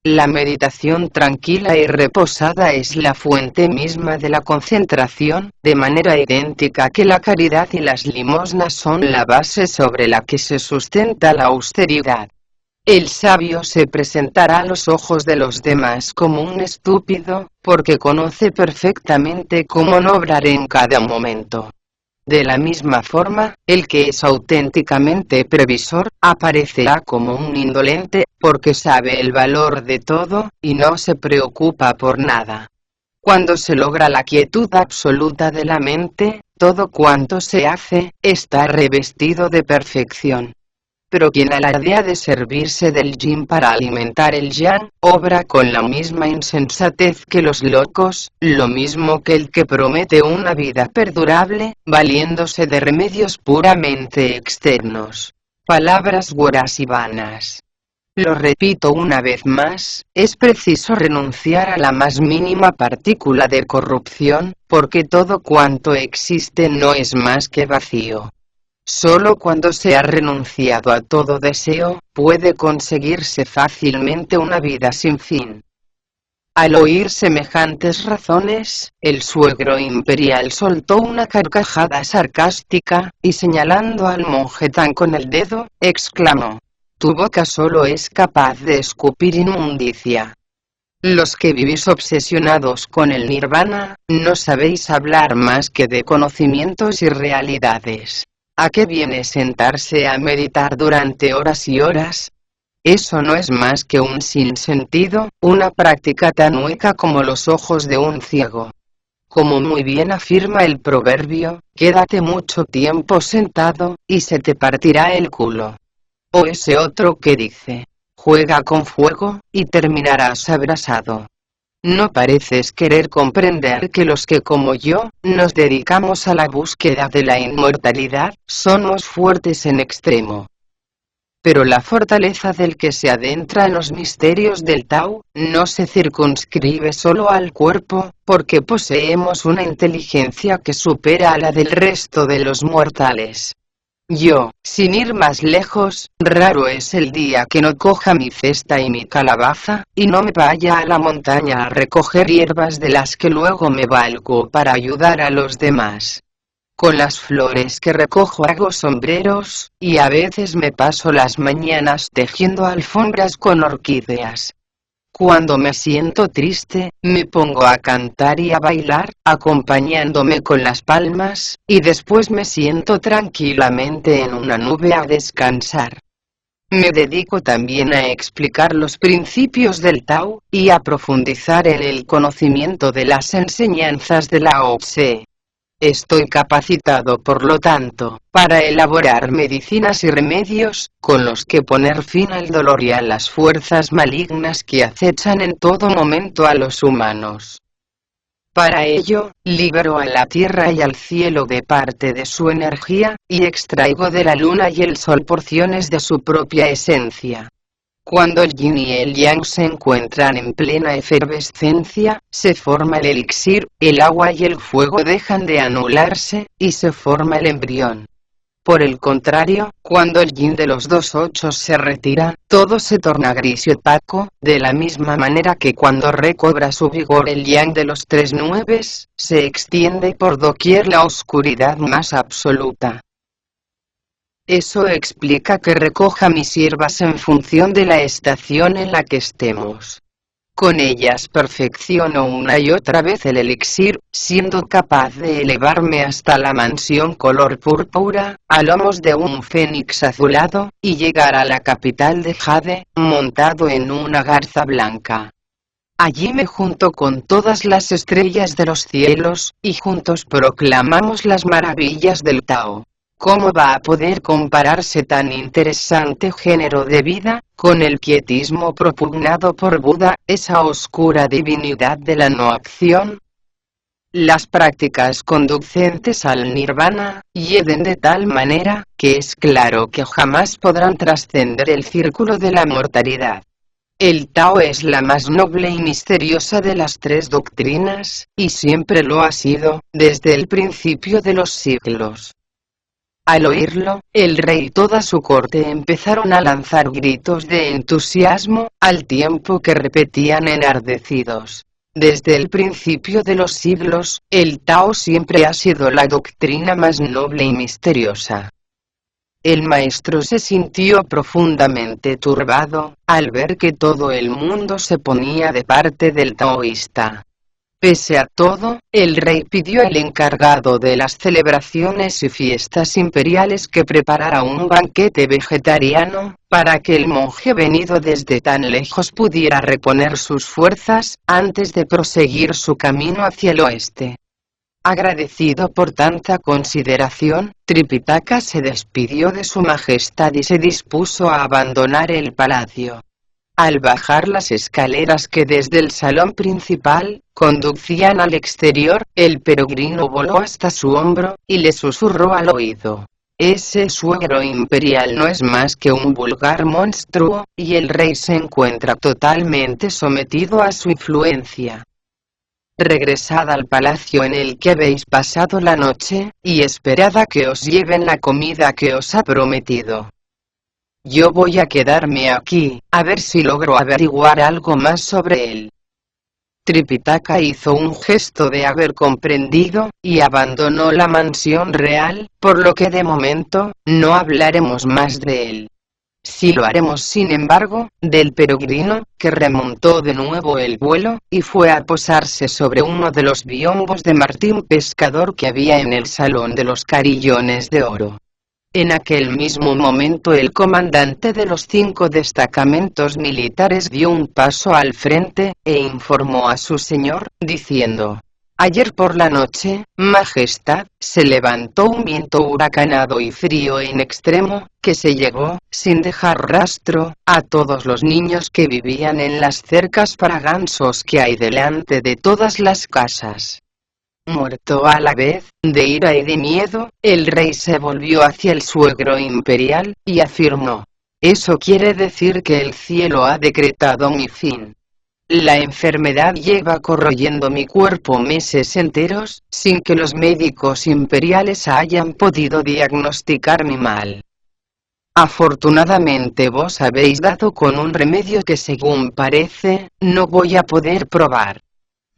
La meditación tranquila y reposada es la fuente misma de la concentración, de manera idéntica que la caridad y las limosnas son la base sobre la que se sustenta la austeridad. El sabio se presentará a los ojos de los demás como un estúpido, porque conoce perfectamente cómo no obrar en cada momento. De la misma forma, el que es auténticamente previsor, aparecerá como un indolente, porque sabe el valor de todo, y no se preocupa por nada. Cuando se logra la quietud absoluta de la mente, todo cuanto se hace, está revestido de perfección. Pero quien alardea de servirse del yin para alimentar el yang, obra con la misma insensatez que los locos, lo mismo que el que promete una vida perdurable, valiéndose de remedios puramente externos. Palabras hueras y vanas. Lo repito una vez más, es preciso renunciar a la más mínima partícula de corrupción, porque todo cuanto existe no es más que vacío. Solo cuando se ha renunciado a todo deseo, puede conseguirse fácilmente una vida sin fin. Al oír semejantes razones, el suegro imperial soltó una carcajada sarcástica, y señalando al monje Tan con el dedo, exclamó: «Tu boca solo es capaz de escupir inmundicia. Los que vivís obsesionados con el nirvana, no sabéis hablar más que de conocimientos y realidades. ¿A qué viene sentarse a meditar durante horas y horas? Eso no es más que un sinsentido, una práctica tan hueca como los ojos de un ciego. Como muy bien afirma el proverbio, quédate mucho tiempo sentado, y se te partirá el culo». O ese otro que dice: juega con fuego, y terminarás abrasado. ¿No pareces querer comprender que los que como yo, nos dedicamos a la búsqueda de la inmortalidad, somos fuertes en extremo? Pero la fortaleza del que se adentra en los misterios del Tao, no se circunscribe solo al cuerpo, porque poseemos una inteligencia que supera a la del resto de los mortales. Yo, sin ir más lejos, raro es el día que no coja mi cesta y mi calabaza, y no me vaya a la montaña a recoger hierbas de las que luego me valgo para ayudar a los demás. Con las flores que recojo hago sombreros, y a veces me paso las mañanas tejiendo alfombras con orquídeas. Cuando me siento triste, me pongo a cantar y a bailar, acompañándome con las palmas, y después me siento tranquilamente en una nube a descansar. Me dedico también a explicar los principios del Tao, y a profundizar en el conocimiento de las enseñanzas de Lao Tse. Estoy capacitado, por lo tanto, para elaborar medicinas y remedios, con los que poner fin al dolor y a las fuerzas malignas que acechan en todo momento a los humanos. Para ello, libero a la tierra y al cielo de parte de su energía, y extraigo de la luna y el sol porciones de su propia esencia. Cuando el yin y el yang se encuentran en plena efervescencia, se forma el elixir, el agua y el fuego dejan de anularse, y se forma el embrión. Por el contrario, cuando el yin de los dos ochos se retira, todo se torna gris y opaco, de la misma manera que cuando recobra su vigor el yang de los tres nueves, se extiende por doquier la oscuridad más absoluta. Eso explica que recoja mis hierbas en función de la estación en la que estemos. Con ellas perfecciono una y otra vez el elixir, siendo capaz de elevarme hasta la mansión color púrpura, a lomos de un fénix azulado, y llegar a la capital de Jade, montado en una garza blanca. Allí me junto con todas las estrellas de los cielos, y juntos proclamamos las maravillas del Tao. ¿Cómo va a poder compararse tan interesante género de vida, con el quietismo propugnado por Buda, esa oscura divinidad de la no acción? Las prácticas conducentes al nirvana, hieden de tal manera, que es claro que jamás podrán trascender el círculo de la mortalidad. El Tao es la más noble y misteriosa de las tres doctrinas, y siempre lo ha sido, desde el principio de los siglos. Al oírlo, el rey y toda su corte empezaron a lanzar gritos de entusiasmo, al tiempo que repetían enardecidos: desde el principio de los siglos, el Tao siempre ha sido la doctrina más noble y misteriosa. El maestro se sintió profundamente turbado, al ver que todo el mundo se ponía de parte del taoísta. Pese a todo, el rey pidió al encargado de las celebraciones y fiestas imperiales que preparara un banquete vegetariano, para que el monje venido desde tan lejos pudiera reponer sus fuerzas, antes de proseguir su camino hacia el oeste. Agradecido por tanta consideración, Tripitaka se despidió de su majestad y se dispuso a abandonar el palacio. Al bajar las escaleras que desde el salón principal conducían al exterior, el peregrino voló hasta su hombro, y le susurró al oído: ese suegro imperial no es más que un vulgar monstruo, y el rey se encuentra totalmente sometido a su influencia. Regresad al palacio en el que habéis pasado la noche, y esperad a que os lleven la comida que os ha prometido. Yo voy a quedarme aquí, a ver si logro averiguar algo más sobre él. Tripitaka hizo un gesto de haber comprendido, y abandonó la mansión real, por lo que de momento, no hablaremos más de él. Sí lo haremos sin embargo, del peregrino, que remontó de nuevo el vuelo, y fue a posarse sobre uno de los biombos de martín pescador que había en el salón de los carillones de oro. En aquel mismo momento el comandante de los 5 destacamentos militares dio un paso al frente, e informó a su señor, diciendo: ayer por la noche, Majestad, se levantó un viento huracanado y frío en extremo, que se llevó, sin dejar rastro, a todos los niños que vivían en las cercas para gansos que hay delante de todas las casas. Muerto a la vez, de ira y de miedo, el rey se volvió hacia el suegro imperial, y afirmó: eso quiere decir que el cielo ha decretado mi fin. La enfermedad lleva corroyendo mi cuerpo meses enteros, sin que los médicos imperiales hayan podido diagnosticar mi mal. Afortunadamente vos habéis dado con un remedio que, según parece, no voy a poder probar.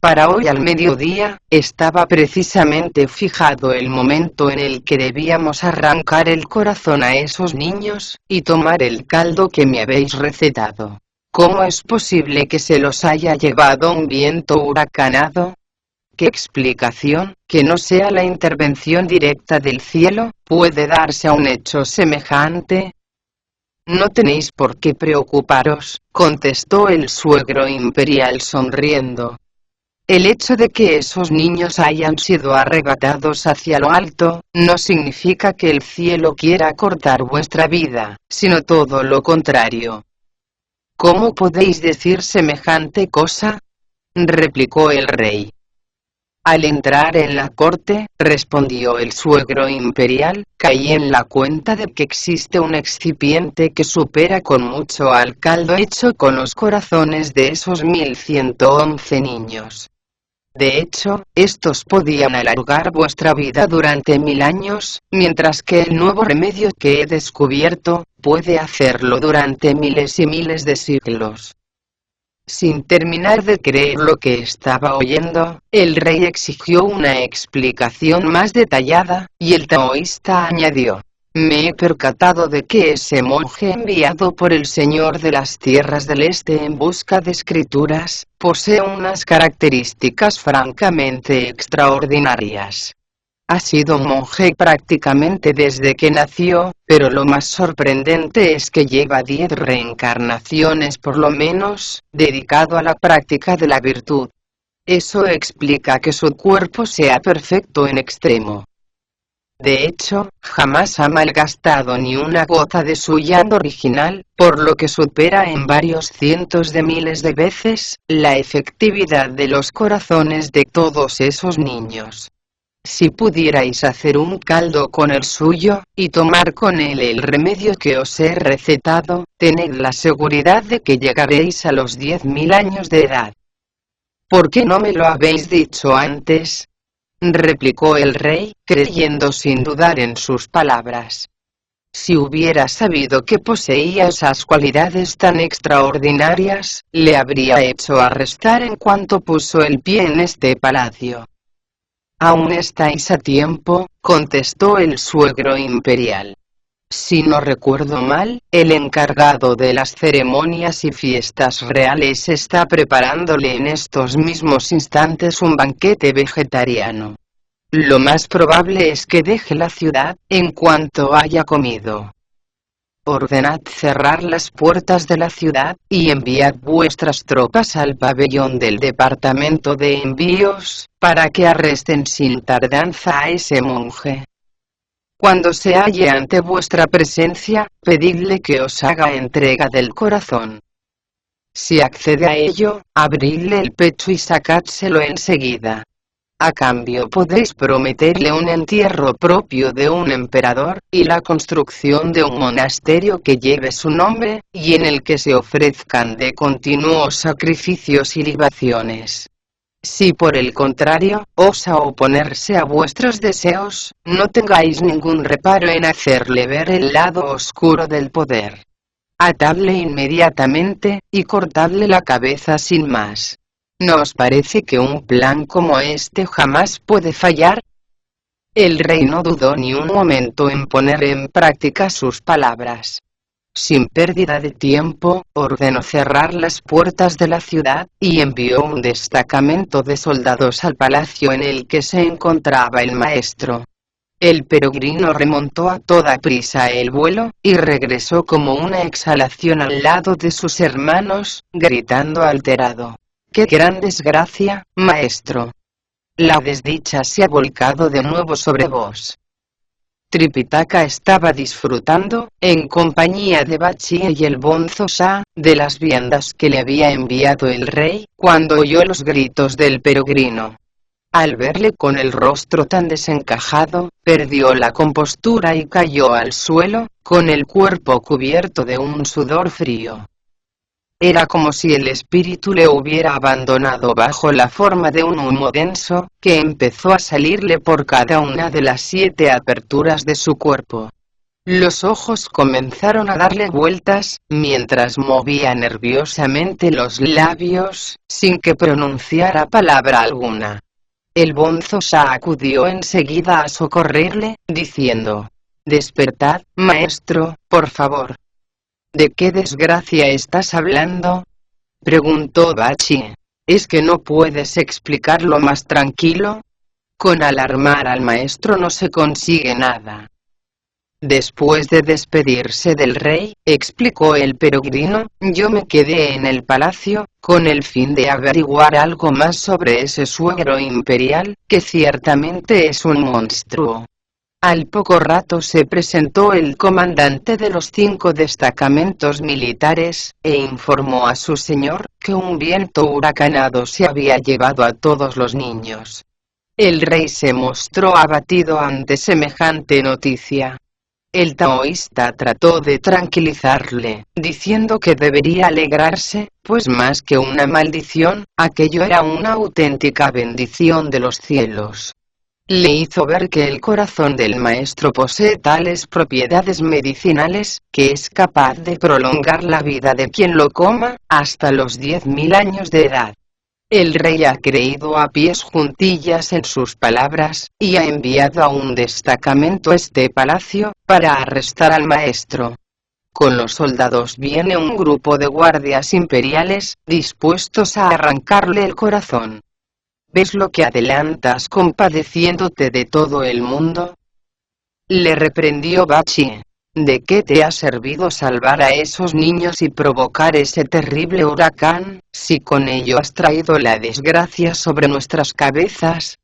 Para hoy al mediodía, estaba precisamente fijado el momento en el que debíamos arrancar el corazón a esos niños, y tomar el caldo que me habéis recetado. ¿Cómo es posible que se los haya llevado un viento huracanado? ¿Qué explicación, que no sea la intervención directa del cielo, puede darse a un hecho semejante? No tenéis por qué preocuparos, contestó el suegro imperial sonriendo. El hecho de que esos niños hayan sido arrebatados hacia lo alto, no significa que el cielo quiera cortar vuestra vida, sino todo lo contrario. ¿Cómo podéis decir semejante cosa?, replicó el rey. Al entrar en la corte, respondió el suegro imperial, caí en la cuenta de que existe un excipiente que supera con mucho al caldo hecho con los corazones de esos 1111 niños. De hecho, estos podían alargar vuestra vida durante 1000 años, mientras que el nuevo remedio que he descubierto, puede hacerlo durante miles y miles de siglos. Sin terminar de creer lo que estaba oyendo, el rey exigió una explicación más detallada, y el taoísta añadió: me he percatado de que ese monje enviado por el señor de las tierras del este en busca de escrituras, posee unas características francamente extraordinarias. Ha sido monje prácticamente desde que nació, pero lo más sorprendente es que lleva 10 reencarnaciones por lo menos, dedicado a la práctica de la virtud. Eso explica que su cuerpo sea perfecto en extremo. De hecho, jamás ha malgastado ni una gota de su yang original, por lo que supera en varios cientos de miles de veces, la efectividad de los corazones de todos esos niños. Si pudierais hacer un caldo con el suyo, y tomar con él el remedio que os he recetado, tened la seguridad de que llegaréis a los 10.000 años de edad. ¿Por qué no me lo habéis dicho antes?, replicó el rey, creyendo sin dudar en sus palabras. Si hubiera sabido que poseía esas cualidades tan extraordinarias, le habría hecho arrestar en cuanto puso el pie en este palacio. Aún estáis a tiempo, contestó el suegro imperial. Si no recuerdo mal, el encargado de las ceremonias y fiestas reales está preparándole en estos mismos instantes un banquete vegetariano. Lo más probable es que deje la ciudad en cuanto haya comido. Ordenad cerrar las puertas de la ciudad, y enviad vuestras tropas al pabellón del departamento de envíos, para que arresten sin tardanza a ese monje. Cuando se halle ante vuestra presencia, pedidle que os haga entrega del corazón. Si accede a ello, abridle el pecho y sacádselo enseguida. A cambio podéis prometerle un entierro propio de un emperador, y la construcción de un monasterio que lleve su nombre, y en el que se ofrezcan de continuos sacrificios y libaciones. Si por el contrario, osa oponerse a vuestros deseos, no tengáis ningún reparo en hacerle ver el lado oscuro del poder. Atadle inmediatamente, y cortadle la cabeza sin más. ¿No os parece que un plan como este jamás puede fallar? El rey no dudó ni un momento en poner en práctica sus palabras. Sin pérdida de tiempo, ordenó cerrar las puertas de la ciudad, y envió un destacamento de soldados al palacio en el que se encontraba el maestro. El peregrino remontó a toda prisa el vuelo, y regresó como una exhalación al lado de sus hermanos, gritando alterado: ¡qué gran desgracia, maestro! La desdicha se ha volcado de nuevo sobre vos. Tripitaka estaba disfrutando, en compañía de Bachie y el bonzo Shah, de las viandas que le había enviado el rey, cuando oyó los gritos del peregrino. Al verle con el rostro tan desencajado, perdió la compostura y cayó al suelo, con el cuerpo cubierto de un sudor frío. Era como si el espíritu le hubiera abandonado bajo la forma de un humo denso, que empezó a salirle por cada una de las 7 aperturas de su cuerpo. Los ojos comenzaron a darle vueltas, mientras movía nerviosamente los labios, sin que pronunciara palabra alguna. El bonzo Shah acudió enseguida a socorrerle, diciendo: «Despertad, maestro, por favor». «¿De qué desgracia estás hablando?», preguntó Bachie. «¿Es que no puedes explicarlo más tranquilo? Con alarmar al maestro no se consigue nada». Después de despedirse del rey, explicó el peregrino, yo me quedé en el palacio, con el fin de averiguar algo más sobre ese suegro imperial, que ciertamente es un monstruo. Al poco rato se presentó el comandante de los 5 destacamentos militares, e informó a su señor, que un viento huracanado se había llevado a todos los niños. El rey se mostró abatido ante semejante noticia. El taoísta trató de tranquilizarle, diciendo que debería alegrarse, pues más que una maldición, aquello era una auténtica bendición de los cielos. Le hizo ver que el corazón del maestro posee tales propiedades medicinales, que es capaz de prolongar la vida de quien lo coma, hasta los 10.000 años de edad. El rey ha creído a pies juntillas en sus palabras, y ha enviado a un destacamento a este palacio, para arrestar al maestro. Con los soldados viene un grupo de guardias imperiales, dispuestos a arrancarle el corazón. ¿Ves lo que adelantas compadeciéndote de todo el mundo? Le reprendió Bachi. ¿De qué te ha servido salvar a esos niños y provocar ese terrible huracán, si con ello has traído la desgracia sobre nuestras cabezas?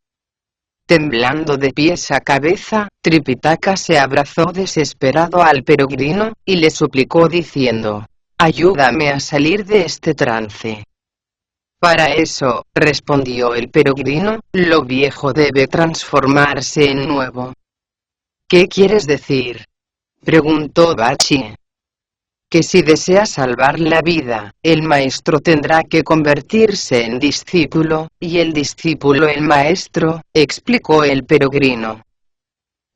Temblando de pies a cabeza, Tripitaka se abrazó desesperado al peregrino, y le suplicó diciendo, ayúdame a salir de este trance. Para eso, respondió el peregrino, lo viejo debe transformarse en nuevo. ¿Qué quieres decir? Preguntó Bachi. Que si desea salvar la vida, el maestro tendrá que convertirse en discípulo, y el discípulo en maestro, explicó el peregrino.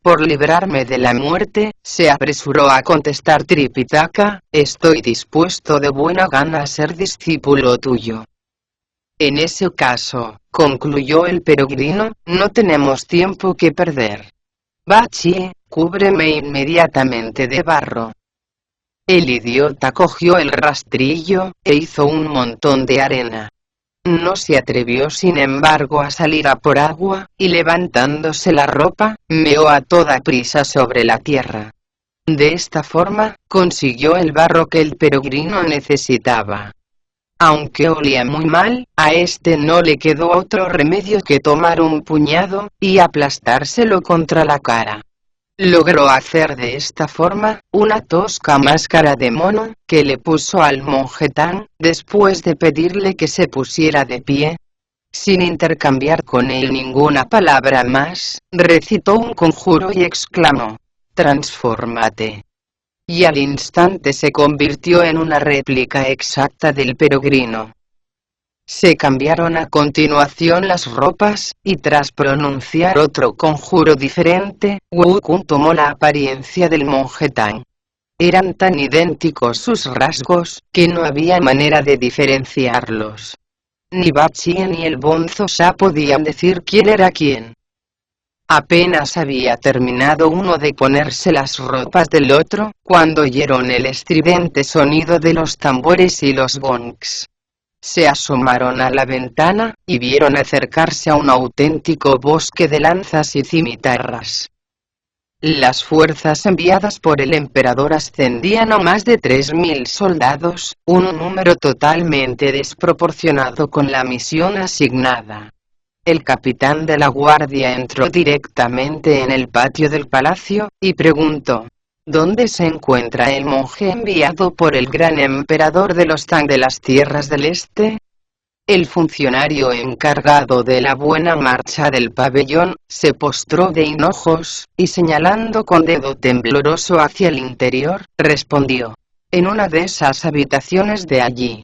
Por librarme de la muerte, se apresuró a contestar Tripitaka, estoy dispuesto de buena gana a ser discípulo tuyo. En ese caso, concluyó el peregrino, no tenemos tiempo que perder. Bachi, cúbreme inmediatamente de barro. El idiota cogió el rastrillo, e hizo un montón de arena. No se atrevió sin embargo a salir a por agua, y levantándose la ropa, meó a toda prisa sobre la tierra. De esta forma, consiguió el barro que el peregrino necesitaba. Aunque olía muy mal, a este no le quedó otro remedio que tomar un puñado, y aplastárselo contra la cara. Logró hacer de esta forma, una tosca máscara de mono, que le puso al monje Tang, después de pedirle que se pusiera de pie. Sin intercambiar con él ninguna palabra más, recitó un conjuro y exclamó, transfórmate. Y al instante se convirtió en una réplica exacta del peregrino. Se cambiaron a continuación las ropas, y tras pronunciar otro conjuro diferente, Wukong tomó la apariencia del monje Tang. Eran tan idénticos sus rasgos, que no había manera de diferenciarlos. Ni Bachi ni el Bonzo Sha podían decir quién era quién. Apenas había terminado uno de ponerse las ropas del otro, cuando oyeron el estridente sonido de los tambores y los gongs. Se asomaron a la ventana, y vieron acercarse a un auténtico bosque de lanzas y cimitarras. Las fuerzas enviadas por el emperador ascendían a más de 3.000 soldados, un número totalmente desproporcionado con la misión asignada. El capitán de la guardia entró directamente en el patio del palacio, y preguntó, ¿dónde se encuentra el monje enviado por el gran emperador de los Tang de las tierras del este? El funcionario encargado de la buena marcha del pabellón, se postró de hinojos, y señalando con dedo tembloroso hacia el interior, respondió, en una de esas habitaciones de allí.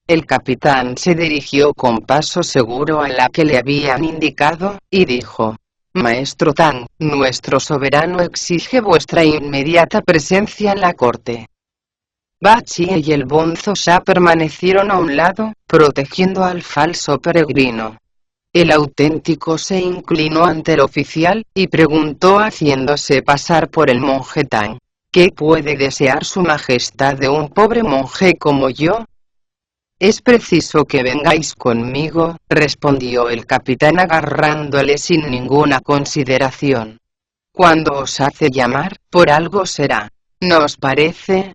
El capitán se dirigió con paso seguro a la que le habían indicado, y dijo, Maestro Tang, nuestro soberano exige vuestra inmediata presencia en la corte. Bachi y el Bonzo Sha permanecieron a un lado, protegiendo al falso peregrino. El auténtico se inclinó ante el oficial, y preguntó haciéndose pasar por el monje Tang, ¿qué puede desear su majestad de un pobre monje como yo? Es preciso que vengáis conmigo, respondió el capitán agarrándole sin ninguna consideración. Cuando os hace llamar, por algo será. ¿No os parece?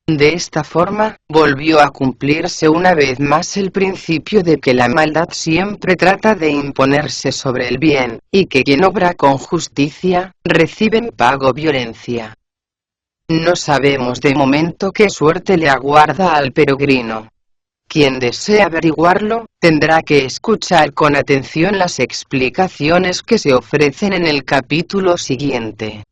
De esta forma, volvió a cumplirse una vez más el principio de que la maldad siempre trata de imponerse sobre el bien, y que quien obra con justicia, recibe en pago violencia. No sabemos de momento qué suerte le aguarda al peregrino. Quien desee averiguarlo, tendrá que escuchar con atención las explicaciones que se ofrecen en el capítulo siguiente.